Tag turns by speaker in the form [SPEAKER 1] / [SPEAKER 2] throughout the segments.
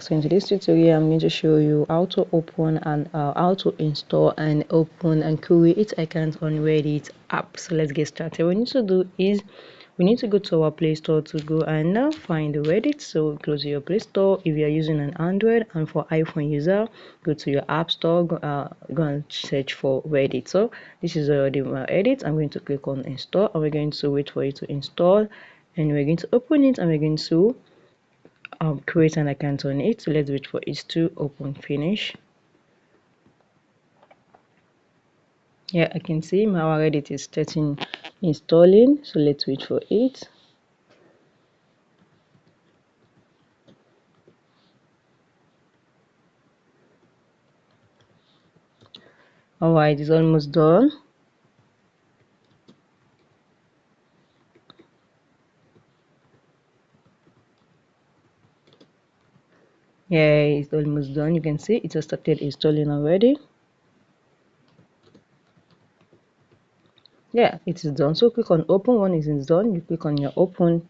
[SPEAKER 1] So in today's tutorial, I'm going to show you how to open and how to install and open and create accounts on Reddit app. So let's get started. What we need to do is we need to go to our Play Store to go and find Reddit. So go to your Play Store if you are using an Android, and for iPhone user, go to your App Store, go and search for Reddit. So this is already my edit. I'm going to click on install, and we're going to wait for it to install, and we're going to open it, and we're going to create an account on it. So let's wait for it to open. Finish. Yeah, I can see my Reddit is starting installing, so let's wait for it. All right, it's almost done. Yeah, it's almost done. You can see it has started installing already. Yeah, it is done. So click on open. When it is done, you click on your open.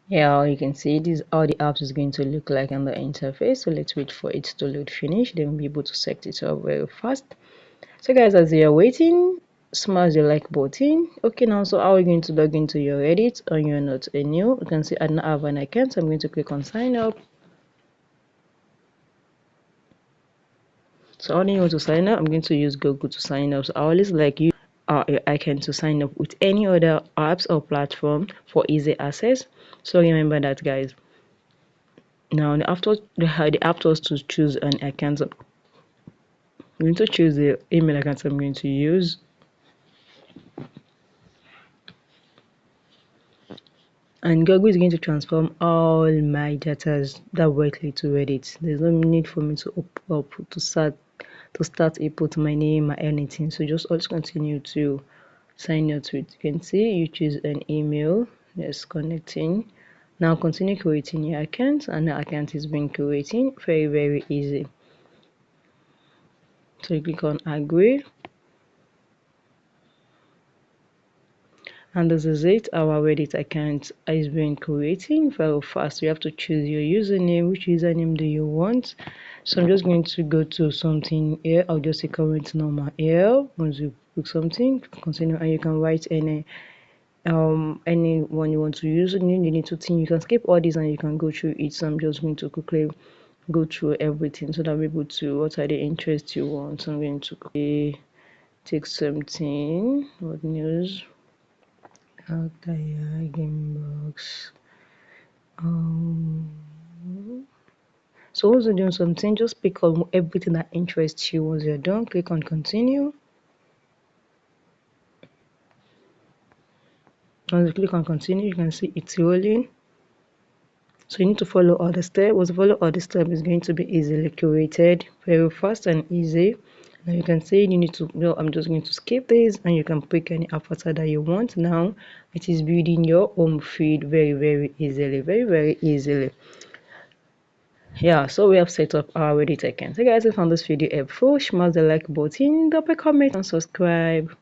[SPEAKER 1] Yeah, you can see this is how the app is going to look like on the interface. So let's wait for it to load finish. Then we'll be able to set it up very fast. So guys, as you're waiting, smash the like button. Okay, now so how are you going to log into your Reddit or you're not a new? You can see I don't have an account, so I'm going to click on sign up. So how do you want to sign up? I'm going to use Google to sign up. So I always like you I can to sign up with any other apps or platform for easy access. So remember that, guys. Now after the app was to choose an account, I'm going to choose the email account I'm going to use. And Google is going to transform all my data directly to Reddit. There's no need for me to start put my name or anything. So just always continue to sign up to it. You can see you choose an email. Just connecting. Now continue creating your account, and the account is being created. Very easy. So you click on agree. And this is it. Our Reddit account is being creating very fast. You have to choose your username. Which username do you want? So I'm just going to go to something here. I'll just say current normal here. Once you pick something, continue, and you can write any one you want to use. And you need to think. You can skip all these and you can go through it. So I'm just going to quickly go through everything so that we're able to what are the interests you want. So I'm going to quickly take something. What news? Game box. So once you're doing something, just pick on everything that interests you. Once you're done, click on continue. Once you click on continue, you can see it's rolling. So you need to follow all the steps. Once you follow all the steps, it's going to be easily curated, very fast and easy. Now you can say you need to I'm just going to skip this, and you can pick any avatar that you want. Now it is building your home feed very easily, very easily. Yeah, so we have set up our Reddit account. So guys, if you found this video helpful, smash the like button, drop a comment and subscribe.